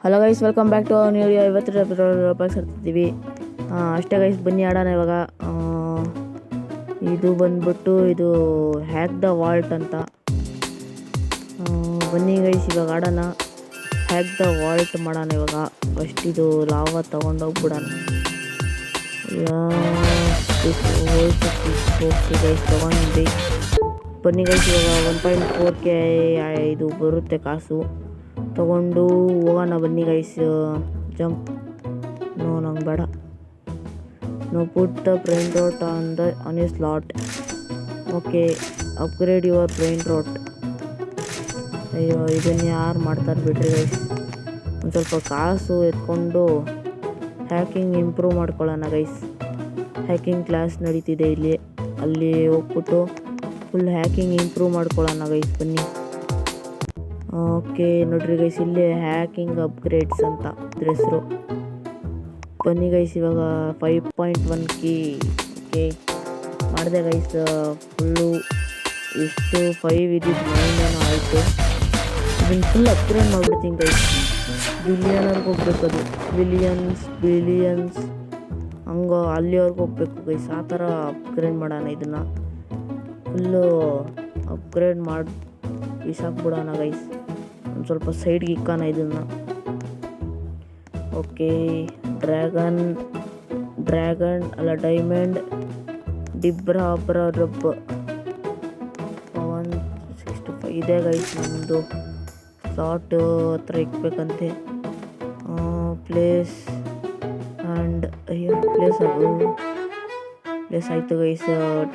Hello guys, welcome back to new year. ಇವತ್ತು ವಾಪಸ್ ಇರ್ತಿದ್ದೀವಿ. ಅಷ್ಟೇ ಗೈಸ್, ಬನ್ನಿ ಆಡೋಣ ಇವಾಗ. ಇದು ಬಂದ್ಬಿಟ್ಟು ಇದು ಹ್ಯಾಕ್ ದ ವಾಲ್ಟ್ ಅಂತ. ಬನ್ನಿ ಗೈಸ್, ಇವಾಗ ಆಡೋಣ. ಹ್ಯಾಕ್ ದ ವಾಲ್ಟ್ ಮಾಡೋಣ ಇವಾಗ. ಫಸ್ಟ್ ಇದು ಲಾವಾ ತೊಗೊಂಡೋಗ್ಬಿಡೋಣ. ಗೈಸ್ ತೊಗೊಂಡ್ರಿ. ಬನ್ನಿ ಗೈಸ್, ಇವಾಗ 1.4K ಇದು ಬರುತ್ತೆ ಕಾಸು. ತಗೊಂಡು ಹೋಗೋಣ ಬನ್ನಿ ಗೈಸ್. ಜಂಪ್. ನಂಗೆ ಬೇಡ. Put the brain rot on a slot. Okay, upgrade your brain rot. ಅಯ್ಯೋ, ಇದನ್ನು ಯಾರು ಮಾಡ್ತಾರೆ ಬಿಡ್ರಿ ಗೈಸ್. ಒಂದು ಸ್ವಲ್ಪ ಕಾಸು ಎತ್ಕೊಂಡು ಹ್ಯಾಕಿಂಗ್ ಇಂಪ್ರೂವ್ ಮಾಡ್ಕೊಳ್ಳೋಣ ಗೈಸ್. ಹ್ಯಾಕಿಂಗ್ ಕ್ಲಾಸ್ ನಡೀತಿದೆ ಇಲ್ಲಿ. ಅಲ್ಲಿ ಹೋಗ್ಬಿಟ್ಟು ಫುಲ್ ಹ್ಯಾಕಿಂಗ್ ಇಂಪ್ರೂವ್ ಮಾಡ್ಕೊಳ್ಳೋಣ ಗೈಸ್. ಬನ್ನಿ. ಓಕೆ ನೋಡ್ರಿ ಗೈಸ್, ಇಲ್ಲೇ ಹ್ಯಾಕಿಂಗ್ ಅಪ್ಗ್ರೇಡ್ಸ್ ಅಂತ ಇದ್ರ ಹೆಸರು. ಬನ್ನಿ ಗೈಸ್, ಇವಾಗ 5.1K. ಓಕೆ ಮಾಡಿದೆ ಗೈಸ್. ಫುಲ್ಲು ಎಷ್ಟು 5 ಇದ್ದಿದ್ದು 9 ಏನೋ ಆಯಿತು. ಇದನ್ನು ಫುಲ್ ಅಪ್ಗ್ರೇಡ್ ಮಾಡಿಬಿಡ್ತೀನಿ ಗೈಸ್. ಬಿಲಿಯನ್ವರೆಗೆ ಹೋಗ್ಬೇಕು. ಅದು ಬಿಲಿಯನ್ಸ್ ಹಂಗೆ ಅಲ್ಲಿವರೆಗೂ ಹೋಗ್ಬೇಕು ಗೈಸ್. ಆ ಥರ ಅಪ್ಗ್ರೇಡ್ ಮಾಡೋಣ ಇದನ್ನು. ಫುಲ್ಲು ಅಪ್ಗ್ರೇಡ್ ಮಾಡಿ ಬಿಸಾಕ್ಬಿಡೋಣ ಗೈಸ್. ಒಂದು ಸ್ವಲ್ಪ ಸೈಡ್ಗೆ ಇಕ್ಕೋಣ ಇದನ್ನು. ಓಕೆ, ಡ್ರ್ಯಾಗನ್ ಅಲ್ಲ, ಡೈಮಂಡ್ ರಬ್ 165 ಇದೆ ಗೈಸ್. ನಮ್ಮದು ಸ್ಲಾಟ್ ಹತ್ರ ಇಕ್ಬೇಕಂತೆ. ಪ್ಲೇಸ್ ಆ್ಯಂಡ್ ಪ್ಲೇಸ್ ಆಯಿತು ಗೈಸ್.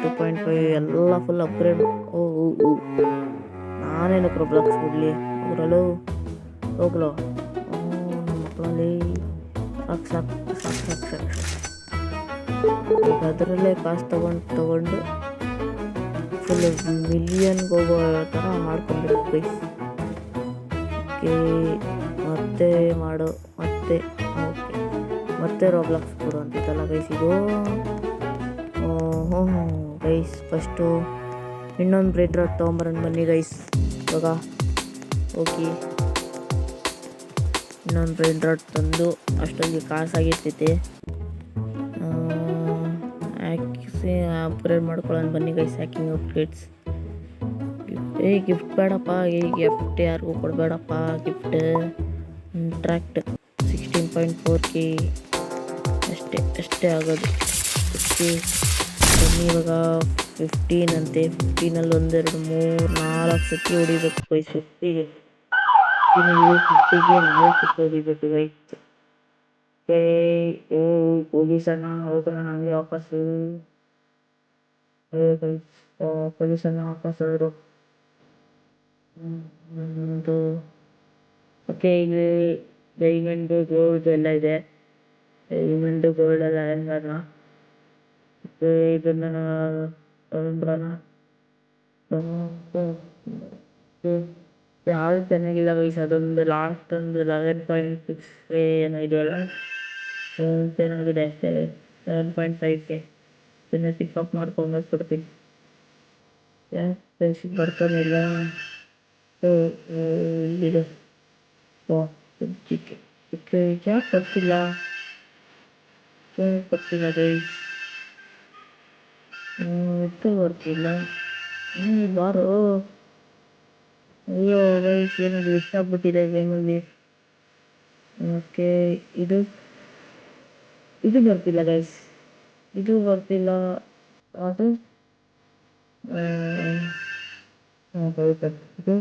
2.5 ಎಲ್ಲ ಫುಲ್ ಅಪ್ಗ್ರೇಡ್. ನಾನೇನು ಪ್ರಾಬ್ಲಮ್ಸ್ ಬಿಡಲಿ ಅವರಲ್ಲೂ ಹೋಗ್ಲೋ. ನಮ್ಮ ಮಕ್ಕಳಲ್ಲಿ ಸಾಕು. ಈಗ ಅದರಲ್ಲೇ ಕಾಸು ತಗೊಂಡು ಫುಲ್ ಮಿಲಿಯನ್ಗೆ ಹೋಗೋ ಥರ ಮಾಡ್ಕೊಂಡ್ಬಿಟ್ಟು ಗೈಸ್. ಓಕೆ, ಮತ್ತೆ ರಾಬ್ಲಾಕ್ಸ್ ಕೊಡು ಅಂತಿತ್ತಲ್ಲ ಗೈಸ್ ಇದು. ಗೈಸ್, ಫಸ್ಟು ಇನ್ನೊಂದು ಬ್ರೈನ್ ರಾಟ್ ತೊಗೊಂಬರೋಣ ಬನ್ನಿ ಗೈಸ್. ಇವಾಗ ಹೋಗಿ ಇನ್ನೊಂದು ಬ್ರೈನ್ ರಾಟ್ ತಂದು ಅಷ್ಟೊಂದು ಕಾಸಾಗಿರ್ತೈತೆ. ಅಪ್ಗ್ರೇಡ್ ಮಾಡ್ಕೊಳ್ಳೋಣ ಬನ್ನಿ ಗೈಸ್. Hacking upgrades. ಗಿಫ್ಟ್ ಬೇಡಪ್ಪ. ಗಿಫ್ಟ್ ಯಾರಿಗೂ ಕೊಡಬೇಡಪ್ಪ ಗಿಫ್ಟ್. ಟ್ರ್ಯಾಕ್ಟ್ 16.4K ಅಷ್ಟೇ ಆಗೋದು. ಬನ್ನಿ ಇವಾಗ 15 ಅಂತೆ. 15ಅಲ್ಲಿ 1 2 3 4 ಸತಿ ಹೊಡಿಬೇಕು ಗೈಸ್. 50ಗೆ 4 ಹೊಡಿಬೇಕು ಗೈಸ್. ಹೋಗಿಸೋಣ, ಹೋಗೋಣ ಹಂಗೆ ವಾಪಸ್ಸು. ಪೊಲೀಸನ್ನು ವಾಪಸ್ ಹೋದ್ರು. ಓಕೆ, ಇಲ್ಲಿ ಡೈಮಂಡು ಗೋಲ್ಡ್ ಎಲ್ಲ ಇದೆ. ಡೈಮಂಡು ಗೋಲ್ಡ್ ಎಲ್ಲ ಹೆಂಗಾರ ಇದನ್ನು ತಗೊಂಡ್ಬರೋಣ. ಯಾವುದು ಚೆನ್ನಾಗಿಲ್ಲ ಗೈಸ್. ಅದೊಂದು ಲಾಸ್ಟ್ ಒಂದು 11.6K ಏನೋ ಇದೆಯಲ್ಲ, ಚೆನ್ನಾಗಿದೆ ಅಷ್ಟೇ. 7.5K ಇದನ್ನು ಪಿಕಪ್ ಮಾಡ್ಕೊಂಡು ಕೊಡ್ತೀನಿ. ಫ್ರೆಂಡ್ಶಿಪ್ ಬರ್ತಾನಿಲ್ಲ. ಇಲ್ಲಿದೆ. ಯಾಕೆ ಬರ್ತಿಲ್ಲ ಗೈಸ್. ಬರ್ತಿಲ್ಲ. ಬಾರೋ. ಅಯ್ಯೋ ಗೈಸ್, ಏನಾದ್ರು ಇಷ್ಟ ಆಗ್ಬಿಟ್ಟಿದೆ ಗೇಮಲ್ಲಿ. ಓಕೆ, ಇದು ಬರ್ತಿಲ್ಲ ಗೈಸ್. ಇದು ಬರ್ತಿಲ್ಲ. ಅದು ಇದು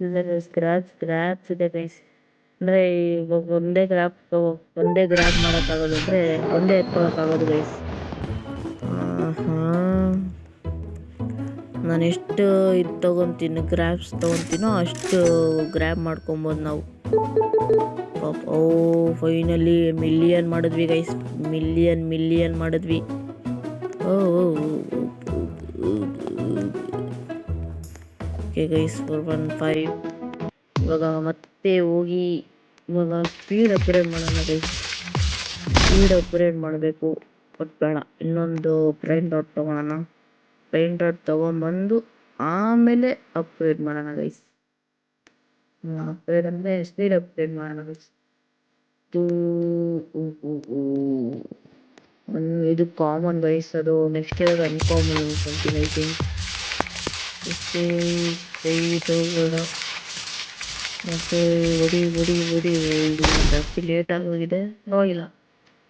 ಇದು ಸ್ಕ್ರ್ಯಾಚ್ ಇದೆ ಗೈಸ್. ಅಂದರೆ ಇವಾಗ ಒಂದೇ ಗ್ರ್ಯಾಬ್ ಮಾಡೋಕ್ಕಾಗೋದು, ಅಂದರೆ ಒಂದೇ ಎತ್ಕೊಳ್ಳೋಕ್ಕಾಗೋದು ಗೈಸ್. ನಾನು ಎಷ್ಟು ಗ್ರ್ಯಾಬ್ಸ್ ತೊಗೊತೀನೋ ಅಷ್ಟು ಗ್ರ್ಯಾಬ್ ಮಾಡ್ಕೊಬೋದು ನಾವು. ಫೈನಲಿ ಮಿಲಿಯನ್ ಮಾಡಿದ್ವಿ ಗೈಸ್. ಮಿಲಿಯನ್ ಮಾಡಿದ್ವಿ. Okay guys, 415. ಇವಾಗ ಮತ್ತೆ ಹೋಗಿ ಇವಾಗ ಸ್ಪೀಡ್ ಅಪ್ಗ್ರೇಡ್ ಮಾಡೋಣ ಗೈಸ್. ಸ್ಪೀಡ್ ಅಪ್ಗ್ರೇಡ್ ಮಾಡಬೇಕು. ಬೇಡ, ಇನ್ನೊಂದು ಬ್ರೈನ್ ರಾಟ್ ತೊಗೊಳೋಣ. ಬ್ರೈನ್ ರಾಟ್ ತೊಗೊಂಬಂದು ಆಮೇಲೆ ಅಪ್ಗ್ರೇಡ್ ಮಾಡೋಣ ಗೈಸ್. ಅಪ್ಗ್ರೇಡ್ ಅಂದರೆ ಸ್ಪೀಡ್ ಅಪ್ಗ್ರೇಡ್ ಮಾಡೋಣ ಗೈಸ್. ಇದು ಕಾಮನ್ ಗೈಸ್, ಅದು ನೆಕ್ಸ್ಟ್ ಇರೋದು ಅನ್ಕಾಮನ್ ಅನ್ಕೊಂತೀನಿ ಐ ಥಿಂಕ್. ಮತ್ತೆ ಹೊಡಿ ಜಾಸ್ತಿ ಲೇಟ್ ಆಗೋಗಿದೆ, ಪರವಾಗಿಲ್ಲ.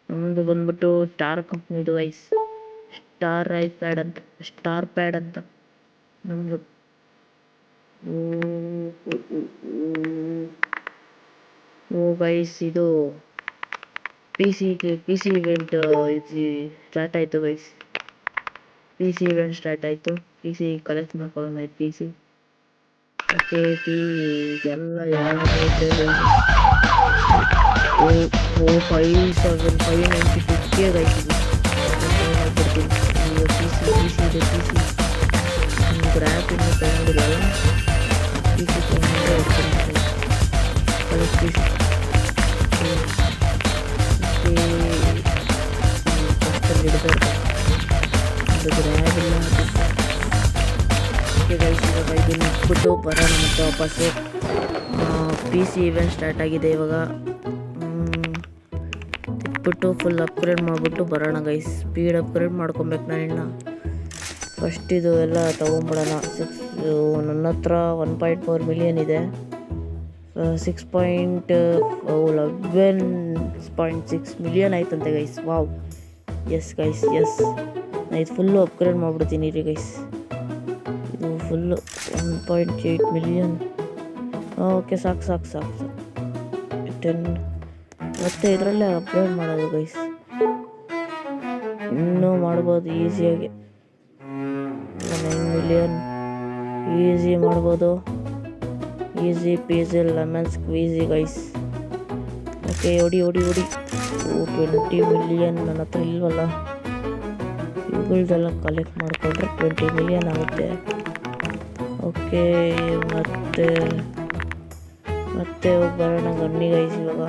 ನಮ್ಮದು ಬಂದ್ಬಿಟ್ಟು ಸ್ಟಾರ್ ಕಂಪ್ನಿದು ಗೈಸ್, ಸ್ಟಾರ್ ಪ್ಯಾಡ್ ಅಂತ ನಮ್ಮದು. ಗೈಸ್ ಇದು ಪಿ ಸಿ ಇವೆಂಟ್ ಸ್ಟಾರ್ಟ್ ಆಯಿತು guys. P C event start ಆಯಿತು. ಪಿ ಸಿ ಕಲೆಕ್ಟ್ ಮಾಡ್ಕೊಳ್ಳೋಣ. ಪಿ ಸಿ ಎಲ್ಲ ಯಾರೈತೆ 5596 ಗೈಸ್. ಇದು ಪಿ ಸಿ ಇದೆ. ಪಿ ಸಿ ಗ್ರ್ಯಾಪ್ ಇನ್ನೂ ತಗೊಂಡಿಲ್ಲ. ಪಿ ಸಿ ತಗೊಂಡ್ರೆ ಪಿ ಸಿ ಹಿಡಿದಾರೆ. ಅದು ಗ್ರ್ಯಾಬ್ ಇಲ್ಲ. ಗೈಸ್ ಇವಾಗ ಇದನ್ನು ಇಟ್ಬಿಟ್ಟು ಬರೋಣ ಮತ್ತೆ ವಾಪಸ್ಸು. ಪಿ ಸಿ ಇವೆಂಟ್ ಸ್ಟಾರ್ಟ್ ಆಗಿದೆ ಇವಾಗ. ಇಟ್ಬಿಟ್ಟು ಫುಲ್ ಅಪ್ಗ್ರೇಡ್ ಮಾಡಿಬಿಟ್ಟು ಬರೋಣ ಗೈಸ್. ಸ್ಪೀಡ್ ಅಪ್ಗ್ರೇಡ್ ಮಾಡ್ಕೊಬೇಕು ನಾನಿನ್ನು. ಫಸ್ಟ್ ಇದು ಎಲ್ಲ ತೊಗೊಂಬಿಡೋಣ. ನನ್ನ ಹತ್ರ 1.4 ಮಿಲಿಯನ್ ಇದೆ. 11.6 ಮಿಲಿಯನ್ ಆಯ್ತಂತೆ guys. Wow, yes guys, yes. ನಾನು ಇದು ಫುಲ್ಲು ಅಪ್ಗ್ರೇಡ್ ಮಾಡಿಬಿಡ್ತೀನಿ ರೀ ಗೈಸ್. ಇದು ಫುಲ್ಲು 1.8 ಮಿಲಿಯನ್. ಓಕೆ, ಸಾಕು 10. ಮತ್ತೆ ಇದರಲ್ಲೇ ಅಪ್ಗ್ರೇಡ್ ಮಾಡೋದು ಗೈಸ್. ಇನ್ನೂ ಮಾಡ್ಬೋದು ಈಸಿಯಾಗಿ. 9 ಮಿಲಿಯನ್ ಈಸಿ ಮಾಡ್ಬೋದು. Easy peasy lemon squeezy guys. Okay, ಹೊಡಿ. 20 ಮಿಲಿಯನ್ ನನ್ನ ಹತ್ರ ಇಲ್ವಲ್ಲ. ಇವುಗಳದೆಲ್ಲ ಕಲೆಕ್ಟ್ ಮಾಡಿಕೊಂಡ್ರೆ 20 ಮಿಲಿಯನ್ ಆಗುತ್ತೆ. ಓಕೆ, ಮತ್ತೆ ಹೋಗಿ ಬರೋಣ ಬನ್ನಿ ಗೈಸ್. ಇವಾಗ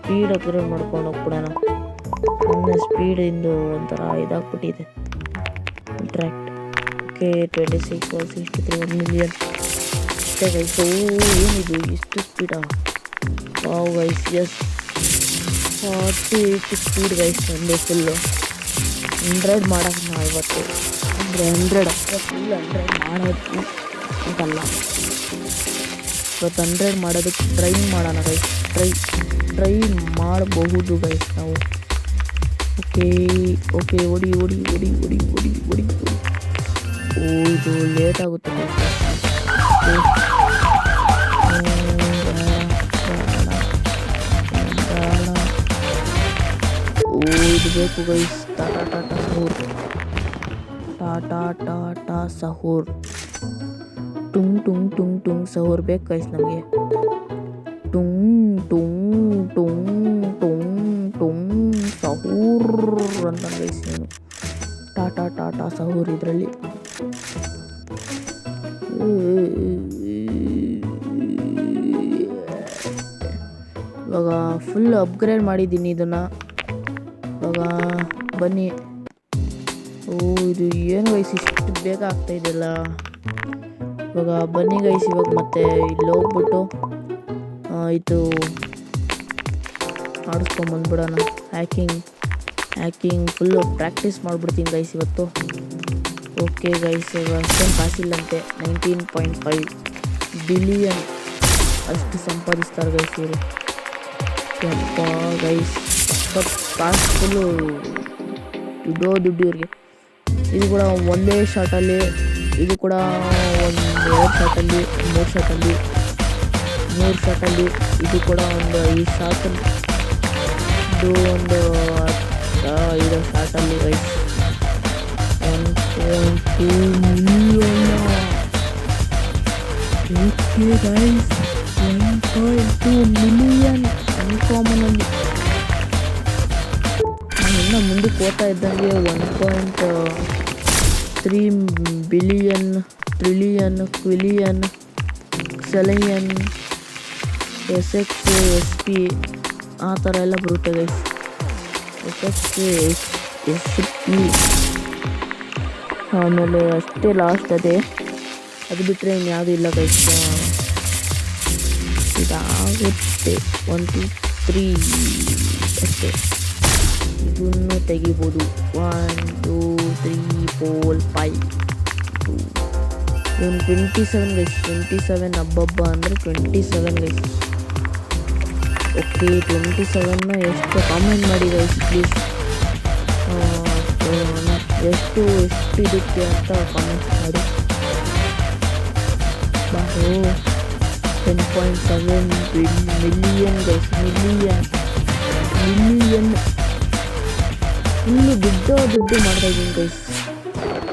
ಸ್ಪೀಡ್ ಅಪ್ಗ್ರೇಡ್ ಮಾಡ್ಕೊಂಡು ಹೋಗ್ಬಿಡೋಣ. ನನ್ನ ಸ್ಪೀಡಿಂದು ಒಂಥರ ಇದಾಗ್ಬಿಟ್ಟಿದೆ, ಇಂಟ್ರಾಕ್ಟ್. ಓಕೆ, 26.63 1 ಮಿಲಿಯನ್ ಅಷ್ಟೇ ಗೈಸ್. ಏನಿದು ಇಷ್ಟು ಸ್ಪೀಡಾ? Wow guys, yes. 48 speed guys. ಒಂದು ಫುಲ್ಲು 100 ಮಾಡೋದು ನಾವು ಇವತ್ತು. ಅಂದರೆ 100 ಫುಲ್ 100 ಮಾಡೋದು ಅಂತಲ್ಲ, ಇವತ್ತು 100 ಮಾಡೋದಕ್ಕೆ ಟ್ರೈ ಮಾಡೋಣ ಗೈಸ್. ಟ್ರೈ ಮಾಡಬಹುದು ಗೈಸ್ ನಾವು. ಓಕೆ, ಹೊಡಿ. ಇದು ಲೇಟ್ ಆಗುತ್ತೆ ಗೈಸ್. ಇದು ಬೇಕು ಗೈಸ್. ಟಾಟಾ ಸಹೂರ್. ಟುಂಗ್ ಸಹೂರ್ ಬೇಕು ಗೈಸ್ ನಮಗೆ. ಟುಂಗ್ ಸಹೂರ್ ಅಂತ ಗೈಸ್. ಏನು ಟಾಟಾ ಸಹೂರ್ ಇದರಲ್ಲಿ. ಇವಾಗ ಫುಲ್ ಅಪ್ಗ್ರೇಡ್ ಮಾಡಿದ್ದೀನಿ ಇದನ್ನು. ಇವಾಗ ಬನ್ನಿ. ಇದು ಏನು ಗೈಸ್ ಇಷ್ಟು ಬೇಗ ಆಗ್ತಾಯಿದೆಯಲ್ಲ. ಇವಾಗ ಬನ್ನಿ ಗೈಸ್. ಇವಾಗ ಮತ್ತೆ ಇಲ್ಲಿ ಹೋಗ್ಬಿಟ್ಟು ಇದು ಆಡಿಸ್ಕೊಂಬಂದ್ಬಿಡೋಣ. ಹ್ಯಾಕಿಂಗ್ ಫುಲ್ಲು ಪ್ರಾಕ್ಟೀಸ್ ಮಾಡಿಬಿಡ್ತೀನಿ ಗೈಸ್ ಇವತ್ತು. ಓಕೆ ಗೈಸ್, ಇವಾಗ ಅಷ್ಟೊಂದು ಕಾಸಿಲ್ಲಂತೆ. 19.5 ಬಿಲಿಯನ್ ಅಷ್ಟು ಸಂಪಾದಿಸ್ತಾರೆ ಗೈಸ್ ಇವರು. ಯಪ್ಪ ಗೈಸ್, ಕಾಸು ಫುಲ್ಲು ದುಡ್ಡು ಇವ್ರಿಗೆ. ಇದು ಕೂಡ ಒಂದೇ ಶಾಟಲ್ಲಿ, ಇದು ಕೂಡ 2 ಶಾಟಲ್ಲಿ, 3 ಶಾಟಲ್ಲಿ, ಇದು ಕೂಡ ಒಂದು 5 ಶಾಟಲ್ಲಿ, ಇದು ಒಂದು 5 ಶಾಟಲ್ಲಿ guys. 1.2 million. Okay guys, 1.2 million ಅನ್ಕಾಮನಲ್ಲಿ. ಇನ್ನು ಮುಂದಕ್ಕೆ ಹೋಗ್ತಾ ಇದ್ದಂಗೆ 1.3 ಬಿಲಿಯನ್, ಟ್ರಿಲಿಯನ್, ಕ್ವಿಲಿಯನ್, ಸೆಲಿಯನ್, SX, SP ಆ ಥರ ಎಲ್ಲ ಬರುತ್ತೆ ಗೈಸ್. SX, SP ಆಮೇಲೆ ಅಷ್ಟೇ ಲಾಸ್ಟ್ ಅದೇ, ಅದು ಬಿಟ್ಟರೆ ಇನ್ಯಾವುದೂ ಇಲ್ಲ ಗೈಸ್. ಇದಾಗುತ್ತೆ 1 2 3 ಅಷ್ಟೇ. ಇದನ್ನು ತೆಗಿಬೋದು 1 2 3 4 5 2 ಇವನು 27 ಗೈಸ್. 27 ಹಬ್ಬ ಅಂದರೆ 27 ಗೈಸ್. ಓಕೆ 27 ಎಷ್ಟು ಕಾಮೆಂಟ್ ಮಾಡಿ ಗೈಸ್ ಪ್ಲೀಸ್. ಎಷ್ಟು ಇದಕ್ಕೆ ಅಂತ ಕಾಮೆಂಟ್ ಮಾಡಿ. 10.7 ಮಿಲಿಯನ್ ಗೈಸ್. ಮಿಲಿಯನ್ ಫುಲ್ಲು ದುಡ್ಡು ಮಾಡ್ತಾಯಿದ್ದೀನಿ ಗೈಸ್.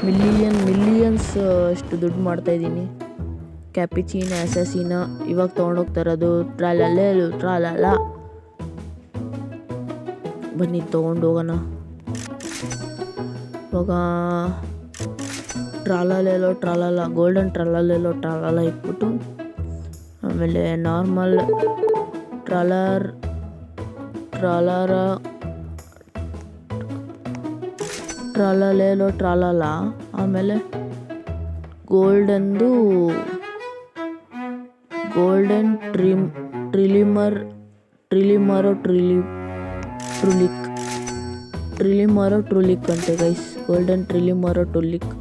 ಮಿಲಿಯನ್ಸ್ ಅಷ್ಟು ದುಡ್ಡು ಮಾಡ್ತಾಯಿದ್ದೀನಿ. ಕ್ಯಾಪಿಚಿನ ಅಸಾಸಿನ ಇವಾಗ ತೊಗೊಂಡೋಗ್ತಾ ಇರೋದು. ಟ್ರಾಲಲ್ಲ ಬನ್ನಿ ತೊಗೊಂಡು ಹೋಗೋಣ. ಇವಾಗ ಟ್ರಾಲಲ್ಲ ಗೋಲ್ಡನ್ ಟ್ರಾಲಲ್ಲ ಇಟ್ಬಿಟ್ಟು, ಆಮೇಲೆ ನಾರ್ಮಲ್ ಟ್ರಾಲಲ್ಲ ಆಮೇಲೆ ಗೋಲ್ಡನ್ ಟ್ರುಲಿಕ್ ಅಂತೆ ಗೈಸ್. ಗೋಲ್ಡನ್ ಟ್ರಿಲಿಮರೋ ಟ್ರುಲಿಕ್.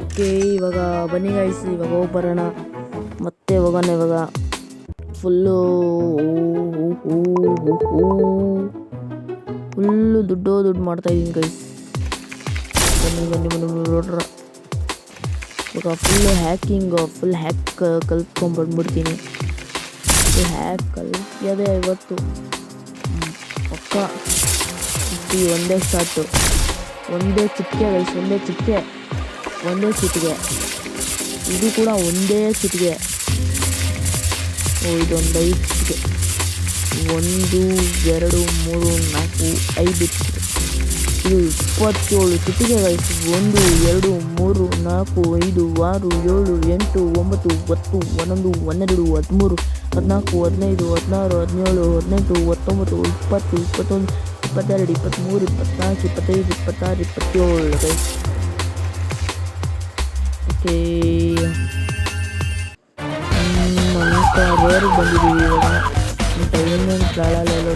ಓಕೆ ಇವಾಗ ಬನ್ನಿ ಗೈಸ್, ಇವಾಗ ಹೋಗಿ ಬರೋಣ. ಮತ್ತೆ ಹೋಗೋಣ ಇವಾಗ. ಫುಲ್ಲು ದುಡ್ಡು ಮಾಡ್ತಾಯಿದ್ದೀನಿ ಗೈಸ್. ಬನ್ನಿ ನೋಡ್ರ. ಇವಾಗ ಫುಲ್ ಹ್ಯಾಕ್ ಕಲ್ತ್ಕೊಂಡ್ಬಂದ್ಬಿಡ್ತೀನಿ. ಹ್ಯಾಕ್ ಕಲ್ತಿಯದೆ ಇವತ್ತು ಪಕ್ಕ. ಒಂದೇ ಸ್ಟಾರ್ಟು, ಒಂದೇ ಚಿಟಿಕೆ ಗೈಸ್. ಒಂದೇ ಚಿಟಿಕೆ. ಇದು ಕೂಡ ಒಂದೇ ಚಿಟಿಕೆ. ಇದೊಂದು 5 ಚಿಟಿಕೆ. 1 2 3 4 5 ಇದು 27 ಚಿಟಿಕೆ ಗೈಸ್. 1 2 3 4 5 6 7 8 9 10 11 12 13 14 15 16 17 18 19 20 21 22 23 24 25 26 27 ಗೈಸ್. ಓಕೆ ಅಂತ ರೇರ್ ಬಂದಿದ್ದೀವಿ ಇವಾಗ. ಇನ್ನೊಂದು ಟ್ರಾಲಲ್ಲ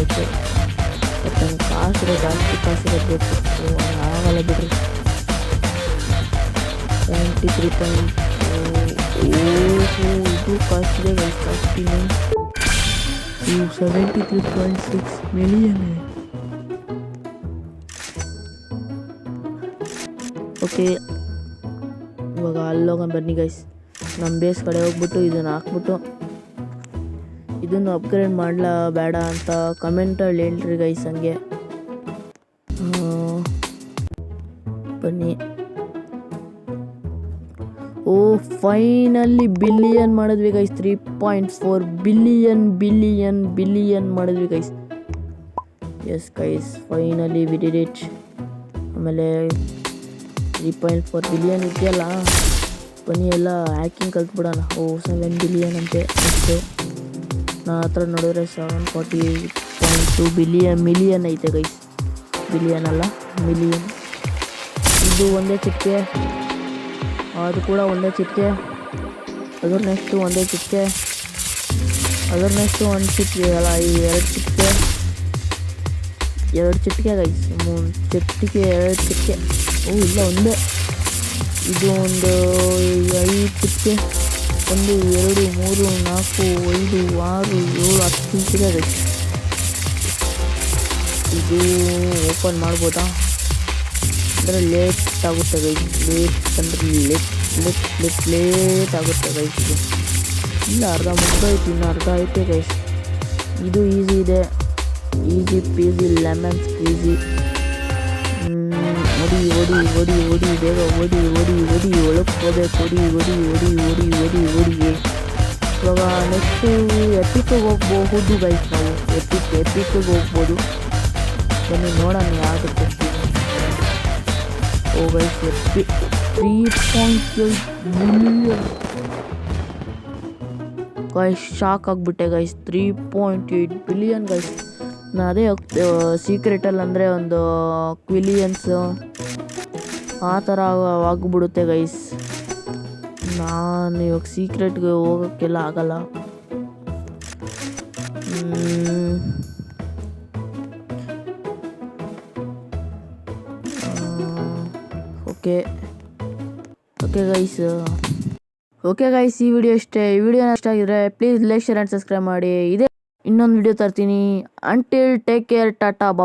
ಐತೆ. ಬಟ್ ನಂಗೆ ಜಾಸ್ತಿ ಕಾಸಿರಬೇಕು. ಆಗಲ್ಲ ಬಿಡ್ರಿ. 73.4 ಇದು ಕಾಸ್ಟಿದೆ ಗೈಸ್. ಕಾಸ್ಟಿನೇ 73.6 ಮಿಲಿಯನ್. ಓಕೆ ಇವಾಗ ಅಲ್ಲೋಗೋಣ ಬನ್ನಿ ಗೈಸ್. ನಮ್ಮ ಬೇಸ್ ಕಡೆ ಹೋಗ್ಬಿಟ್ಟು ಇದನ್ನು ಹಾಕ್ಬಿಟ್ಟು ಇದನ್ನು ಅಪ್ಗ್ರೇಡ್ ಮಾಡಲ ಬೇಡ ಅಂತ ಕಮೆಂಟಲ್ಲಿ ಹೇಳ್ರಿ ಗೈಸ್. ಹಂಗೆ ಬನ್ನಿ. ಫೈನಲಿ ಬಿಲಿಯನ್ ಮಾಡಿದ್ವಿ ಗೈಸ್. 3.4 ಬಿಲಿಯನ್ ಮಾಡಿದ್ವಿ guys. Yes guys finally we did it. ಆಮೇಲೆ 3.4 ಬಿಲಿಯನ್ ಇದೆಯಲ್ಲ, ಬನ್ನಿ ಎಲ್ಲ ಹ್ಯಾಕಿಂಗ್ ಕಲ್ತ್ಬಿಡೋಣ. 7 ಬಿಲಿಯನ್ ಅಂತೆ ಅಷ್ಟೇ. ನನ್ನ ಹತ್ರ ನೋಡಿದ್ರೆ 748.2 ಮಿಲಿಯನ್ ಐತೆ ಗೈಸ್. ಬಿಲಿಯನ್ ಅಲ್ಲ ಮಿಲಿಯನ್. ಇದು ಒಂದೇ ಚಿಟಿಕೆ, ಅದು ಕೂಡ ಒಂದೇ ಚಿಟಿಕೆ. ಅದರ ನೆಕ್ಸ್ಟು ಒಂದೇ ಚಿಟಿಕೆ, ಅದರ ನೆಕ್ಸ್ಟು ಒಂದು ಚಿಟಿಕೆ ಅಲ್ಲ, ಈ 2 ಚಿಟಿಕೆ ಗೈಸ್. 3 ಚಿಟಿಕೆ 2 ಚಿಟಿಕೆ. ಇಲ್ಲ ಒಂದೇ. ಇದು ಒಂದು 5 ಚಿಟಿಕೆ. 1 2 3 4 5 6 7 10 ಚಿಟಿಕೆ ಗೈಸ್. ಇದು ಓಪನ್ ಮಾಡ್ಬೋದಾ ಅಂದರೆ ಲೇಟ್ ಆಗುತ್ತೆ ಗೈಸ್. ಲೇಟ್ ಆಗುತ್ತೆ ಗೈಸ್. ಇದು ಇಲ್ಲ ಅರ್ಧ ಮುಗ್ದೋಯ್ತು, ಇನ್ನು ಅರ್ಧ ಐತೆ ಗೈಸ್. ಇದು ಈಸಿ ಇದೆ. Easy peasy lemon squeezy. ಓಡಿ ಬೇಗ ಓಡಿ ಒಳಕ್ಕೆ ಹೋಗ್ಬೇಕು. ಓಡಿ. ಇವಾಗ ನೆಕ್ಸ್ಟು ಎಪಿಕ್ಗೆ ಹೋಗ್ಬಹುದು ಗೈಸ್. ನಾವು ಎಪಿಕ್ಗೆ ಹೋಗ್ಬೋದು. ಬನ್ನಿ ನೋಡೋಣ ಯಾವುದಕ್ಕೆ. Guys 3.8 million guys. ಶಾಕ್ ಆಗಿಬಿಟ್ಟೆ ಗೈಸ್. 3.8 ಬಿಲಿಯನ್ ಗೈಸ್. ನಾನು ಅದೇ ಸೀಕ್ರೆಟಲ್ಲಿ ಅಂದರೆ ಒಂದು ಕ್ವಿಲಿಯನ್ಸ್ ಆ ಥರ ಆಗಿಬಿಡುತ್ತೆ ಗೈಸ್. ನಾನು ಇವಾಗ ಸೀಕ್ರೆಟ್ಗೆ ಹೋಗೋಕ್ಕೆಲ್ಲ ಆಗಲ್ಲ. ಓಕೆ ಗೈಸ್ ಈ ವಿಡಿಯೋ ಇಷ್ಟೇ. ಈ ವಿಡಿಯೋ ಇಷ್ಟ ಆಗಿದ್ರೆ please like, share and subscribe ಮಾಡಿ. ಇದೇ ಇನ್ನೊಂದು ವಿಡಿಯೋ ತರ್ತೀನಿ. Until take care, Tata.